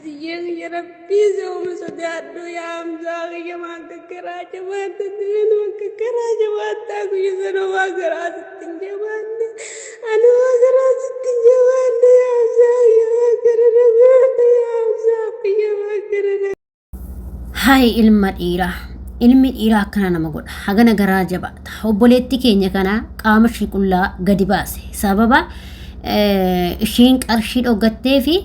يا ربي زوم صدادو يا أمزاغ يا مان كراجة ما تدين كراجة ما تاكو يزنو ما كراجة تنجمان أنا ما كراجة تنجمان يا أمزاغ يا ما كراجة يا أمزاغ يا ما كراجة هاي المرئيرة ilmi dhiiraa akkana nama godha hagana garaa jabaata obboleetti keenya kana qaama ishii qullaa gadi baase sababa isheen qarshii dhoggattee fi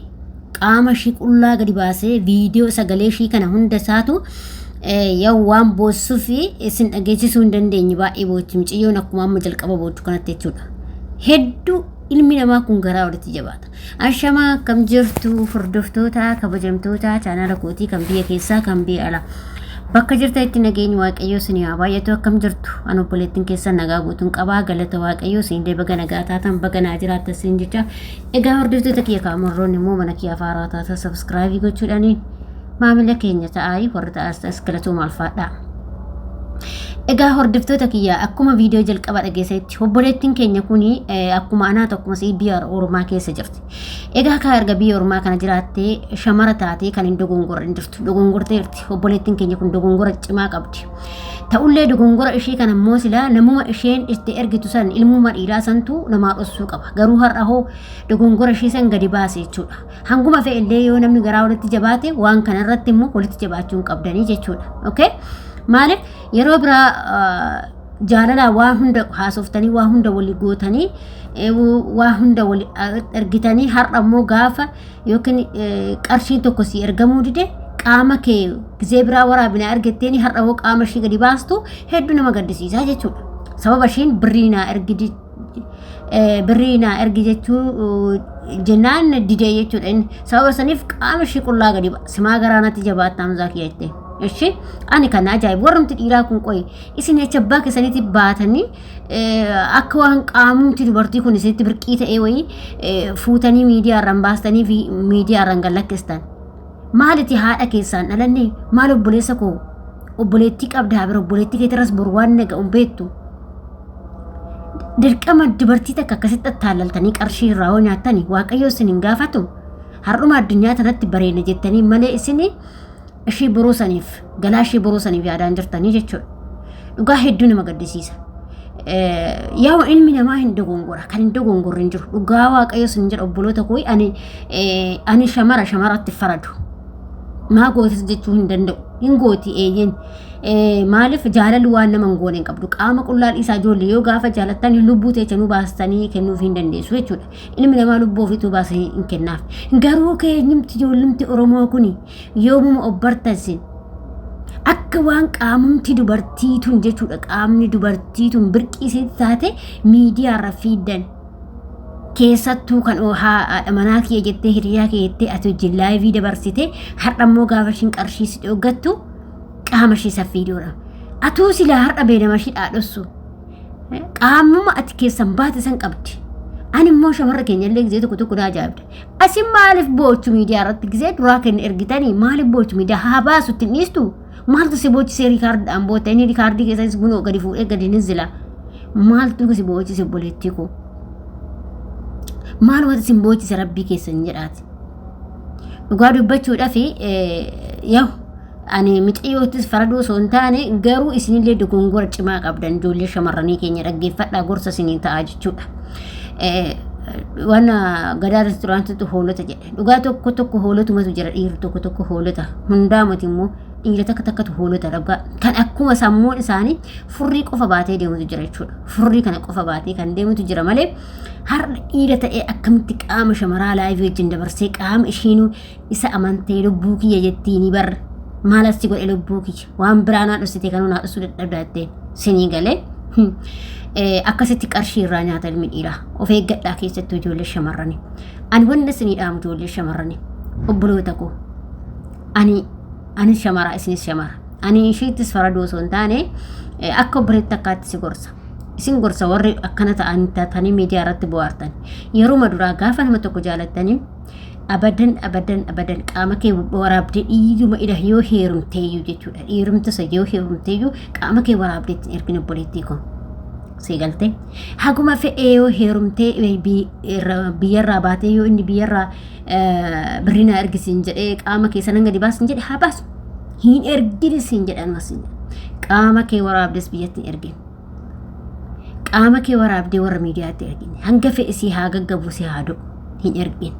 qaama ishii qullaa gadi baase viidiyoo sagalee ishii kana hunda isaatu yoo waan boossuu fi isin dhageessisuu hin dandeenye baay'ee boochi miciyyoon akkuma amma jalqaba boochuu kanatti jechuudha hedduu ilmi namaa kun garaa walitti jabaata ashamaa akkam jirtu hordoftoota kabajamtoota chaanala kootii kan biyya keessaa kan biyya alaa bakka jirta itti nageenyi waaqayyoo isin haa baay'atu akkam jirtu an obboleettiin keessan nagaa guutuun qabaa galata waaqayyoo isin baga nagaa taatan baga naa jiraattan isin jecha egaa hordoftoota kiyya kaamurroon immoo mana kiyya afaaraa taata sabskraayibii gochuudhaan maamila keenya ta'aa warra ta'as galatoo maalfaadha egaa hordoftoota kiyya akkuma viidiyoo jalqaba dhageessetti obboleettiin keenya kuni akkuma anaa tokkuma si biyya Oromaa keessa jirti egaa ka erga biyya Oromaa kana jiraattee shamara taatee kan hin dogongorre jirtu dogongorteerti obboleettiin keenya kun dogongora cimaa qabdi ta'ullee dogongora ishii kana immoo sila namuma isheen itti ergitu san ilmuma dhiiraa santu namaa dhossuu qaba garuu har'a hoo dogongora ishii san gadi baase jechuudha hanguma fe'illee yoo namni garaa walitti jabaate waan kana irratti immoo walitti jabaachuu hin qabdanii jechuudha okay maaliif yeroo biraa jaalala waa hunda haasoftanii waa hunda wali gootanii waa hunda wali ergitanii har'a immoo gaafa yookiin qarshiin tokko si ergamuu dide qaama kee gizee biraa waraabinaa ergetteeni har'a hoo qaama ishii gadi baastu hedduu nama gaddisiisaa jechuudha sababa ishiin birrii naa ergi jechuu jennaan didee jechuudha sababa saniif qaama ishii qullaa gadi simaa garaanatti jabaattaa hamzaa kiyya jettee እሺ አኒ kana ajaa'ib warramti dhiiraa kun qoy isin achabbaa keessanitti baatanii akka waan qaamumti dubartii kun isinitti birqii ta'ee wayi fuutanii miidiyaa irraan baastanii fi miidiyaa irraan gallakkistan maaliti haadha keessaan dhalanne maal obboleessa koo obboleettii qabdaa bira obboleettii keetiras borwaan naga umbeettu dirqama dubartii takka akkasitti attaalaltanii qarshii irraa hoo nyaattanii waaqayyo isin hin gaafatu har'uma addunyaa tanatti bareena jettanii malee isinii ishii borosaniif galaa ishii borosaniif yaadaan jirtanii jechuudha dhugaa hedduu nama gaddisiisa yaa ilmi namaa hin dogongora kan hin dogongorre hin jiru dhugaa waaqayyo sin jedha obboloota koo ani shamaratti faradu maa gootis jechuu hin danda'u hin gooti eeyyen maaliif jaalalli waan nama hin goone hin qabdu qaama qullaan isaa ijoollee yoo gaafa jaalattan lubbuu teechanuu baastanii kennuuf hin dandeessu jechuudha ilmi namaa lubbuu ofiituu baasanii hin kennaaf garuu keenyumti ijoollumti Oromoo kuni yoomuma obbartasin akka waan qaamumti dubartiituun jechuudha qaamni dubartiituun birqiisitti taate miidiyaa irra fiiddan keessattuu kan haadha manaa kiyya jettee hiriyaa kee jettee ati wajjin laayivii dabarsite har'a immoo gaafa ishiin qarshii si dhoggattu qaama ishii saffiidoodha atuu silaa har'a beedama ishii dhaadhossu qaamuma ati keessan baate san qabdi ani immoo shamarra keenya illee gizee tokko tokko ajaa'ibda asin maaliif boochu miidiyaa irratti gizee duraa kenna ergitanii maaliif boochu miidiyaa haa baasutti dhiistu maaltu si boochisee riikaardaan bootta inni riikaardii keessas gunoo gadi fuudhee gadi ni zila maaltu si boochisee obboleettii koo maal wata sin boochisee rabbii keessan jedhaati dhugaa dubbachuudhaaf yaa ani mixiyyootis faradoo osoo hin taane garuu isinillee dogongora cimaa qabdan ijoollee shamarranii keenya dhaggeeffadhaa gorsa isinii ta'a jechuudha wana gadaa restoraantitti hoolota jedhe dhugaa tokko tokko hoolotumatu jira dhiirri tokko tokko hoolota hundaamati immoo dhiira takka takkatu hoolota dhugaa kan akkuma sammuun isaanii furrii qofa baatee deemutu jira jechuudha furrii kana qofa baatee kan deemutu jira malee har'a dhiira ta'ee akkamitti qaama shamaraa laayivii wajjin dabarsee qaama ishiinuu isa amantee lubbuu kiyya jettiini barra maalasti godhe lubbuu kiyya waan biraa naa dhosite kanuu naa dhosuu dadhabdaattee sinii galee akkasitti qarshii irraa nyaata ilmi dhiiraa of eeggadhaa keessattuu ijoollee shamarranii ani wanna isinii dhaamu ijoollee shamarranii obboloota koo ani shamara isinis shamara ani ishiittis faradoo osoo hin taane akka obboleetti akkaatti si gorsa isin gorsa warri akkana ta'anii taatanii miidiyaa irratti bohaartan yeroo maduraa gaafa nama tokko jaalattanii abadan qaama kee waraabdee dhiiguma ida yoo heerumteeyyuu jechuudha dhiirumtisa yoo heerumteeyyuu qaama kee waraabdee ittiin ergin obboleettii koo سيقلتي حكومة في ايو هيرمتي بيرا باتيو اني بيرا برينا ارقي سنجر ايه قاما كي سننغ دي باس سنجر حاباس هين ارقي سنجر انا سنجر قاما كي وراب دس بيتني ارقي قاما كي وراب دي ور ميديات ارقي هنگا في اسي هاقا قبو سي هادو هين ارقي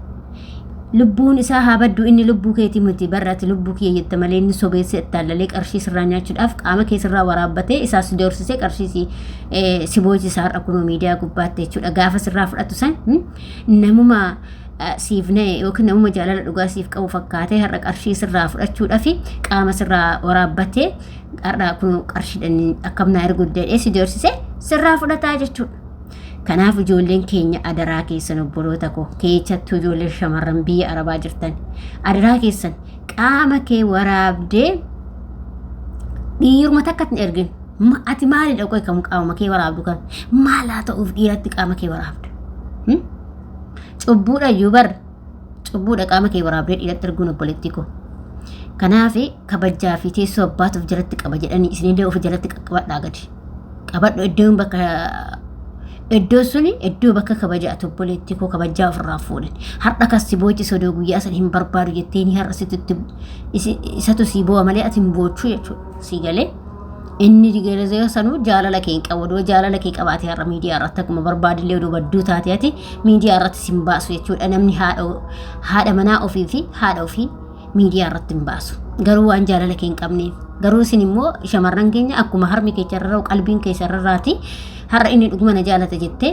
لبون إساها بدو إني لبو كيتي متي برات لبو كي يتمالين سوبيسي التالاليك أرشي سرانيا چود أفق آما كي سرا ورابته إساس دورسيسيك أرشي سي سيبوجي سار أكونو ميديا قباتي چود أغافة سرا فرأتو سان نمو ما سيفني وكن نمو مجالا لغا سيف كو فكاتي هرق أرشي سرا فرأتو چود أفي قاما سرا ورابته أرى أكونو أرشي داني أكبنا إرقود دير إسي دورسيسي سرا فرأتا جچود kanaaf ijoolleen keenya adaraa keessan obboloota koo keechattuu ijoollee shamarran biyya arabaa jirtan adaraa keessan qaama kee waraabdee dhiiruma takkatti ergin ati maalidha qoy kam qaama kee waraabdu kan maalaa ta'uuf dhiiratti qaama kee waraabdu cubbuudha yubar cubbuudha qaama kee waraabdee dhiiratti erguun obboleetti koo kanaaf kabajaa fi teessoo abbaatuuf jalatti qaba jedhanii isinillee of jalatti qaqqabadhaa gadi qabadhu iddoon bakka iddoo suni iddoo bakka kabajaa obboleetti koo kabajaa ofirraa fuudhan har'a kasi boochi sodoo guyyaa san hin barbaadu jetteeni har'a situtti isatu si boo'a malee ati hin boochuu jechuudha si galee inni digeelezee sanuu jaalala kee qabu doo jaalala kee qabaatee har'a miidiyaa irratti akkuma barbaadillee oduu badduu taatee ati miidiyaa irratti sin baasu jechuudha namni haadha manaa ofii fi haadha ofii miidiyaa irratti hin baasu garuu waan jaalala kee hin qabneef garuu isin immoo shamarran keenya akkuma harmi keecharraa qalbiin keessarraati har'a inni dhuguma na jaalata jettee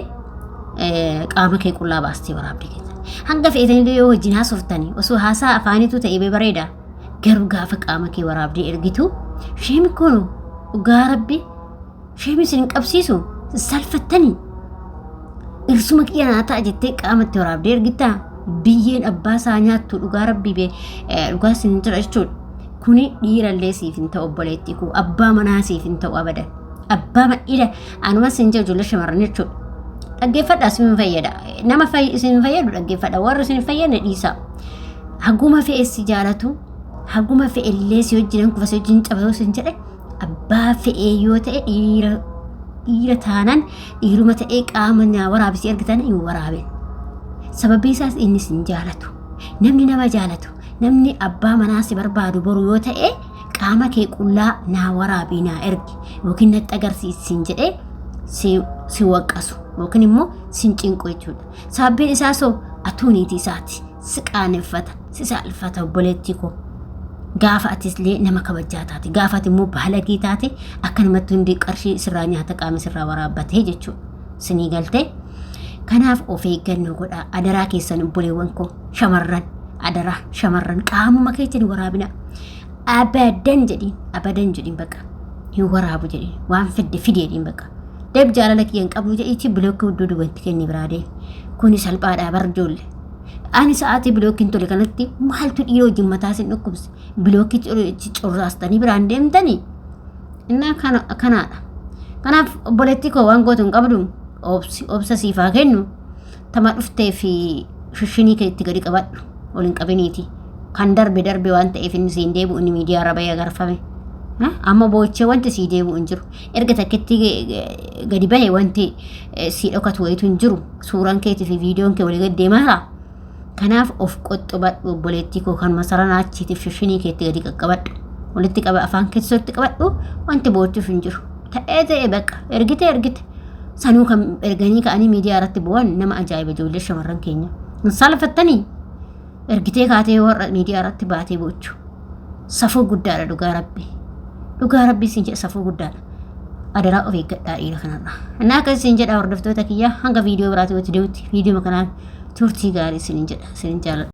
qaama kee qullaa baastee waraabde keessa hanga feetanii yoo wajjin haasoftanii osoo haasaa afaanitu ta'ee bareeda garuu gaafa qaama kee waraabdee ergitu sheemi kono dhugaa rabbi sheemi isin qabsiisu salfattanii irsuma qiyyanaa ta'a jettee qaamatti waraabdee ergitaa biyyeen abbaa isaa nyaattu dhugaa rabbi dhugaa isin jira jechuudha kuni dhiirallee siif hin ta'u obboleetti koo abbaa manaa siif hin ta'u abadan abbaa madhida anuma sin jiru ijoollee shamarran jechuudha dhaggeeffadhaa isin fayyada nama isin fayyadu dhaggeeffadha warra isin fayyadne dhiisaa haguma fe'e si jaalatu haguma fe'e illee si wajjinan kufa si wajjin cabatu sin jedhe abbaa fe'e yoo ta'e dhiira taanaan dhiiruma ta'ee qaama waraabisii ergitan hin waraaben sababii isaas inni sin jaalatu namni nama jaalatu namni abbaa manaa si barbaadu boru yoo ta'e qaama kee qullaa naa waraabii naa ergi yookiin natti agarsiisin jedhee si waqqasu yookiin immoo sin cinqu jechuudha sababbiin isaa soo atuuniitii isaati si qaaneffata si saalfata obboleetti koo gaafa atislee nama kabajaa taate gaafa ati immoo baalagii taate akkanumatti hundi qarshii sirraa nyaata qaama sirraa waraabbatee jechuudha sinii galtee kanaaf of eeggannoo godhaa adaraa keessan obboleewwan koo shamarran adaraa shamarran qaamuma keetiin waraabina abadan jedhiin bakka hin waraabu jedhiin waan fidee jedhiin bakka deeb jaalala kiyyan qabnu jedhiitti bilookii hudduu wanti kenni biraadee kuni salphaadhaa barjoolle ani sa'aatii bilookii tole kanatti maaltu dhiiroo wajjin mataa sin dhukkubse bilookii corraastanii biraan deemtanii innaa kanaadha kanaaf obboleetti koo waan gootu hin qabdu obsa siifaa kennu tama dhuftee fi shishinii keetti gadi qabadhu waliin qabiniiti kan darbe waan ta'eef inni siin deebi'u inni miidiyaa irra bahee agarfame amma boochee wanti sii deebi'u hin jiru erga takketti gadi bahe wanti sii dhokatu wayitu hin jiru suuraan keetii fi viidiyoon kee walii gad deemaa kanaaf of qoxxobadhu obboleettii koo kan masaraan achiitiif shishinii keetti gadi qaqqabadhu walitti qaba afaan keessatti qabadhu wanti boochuuf hin jiru ta'ee bakka ergite sanuu kan erganii ka'anii miidiyaa irratti bu'an nama ajaa'iba ijoollee shamarran keenya hin salfattanii ergitee kaatee warra miidiyaa irratti baatee bochu safuu guddaadha dhugaa rabbi siin jedha safuu guddaadha adaraa of eeggadhaa dhiira kanarraa innaa akkasii siin jedha hordoftoota kiyyaa hanga viidiyoo biraatti watti deemutti viidiyoo kanaan turtii gaarii siin jedha siin jaalladha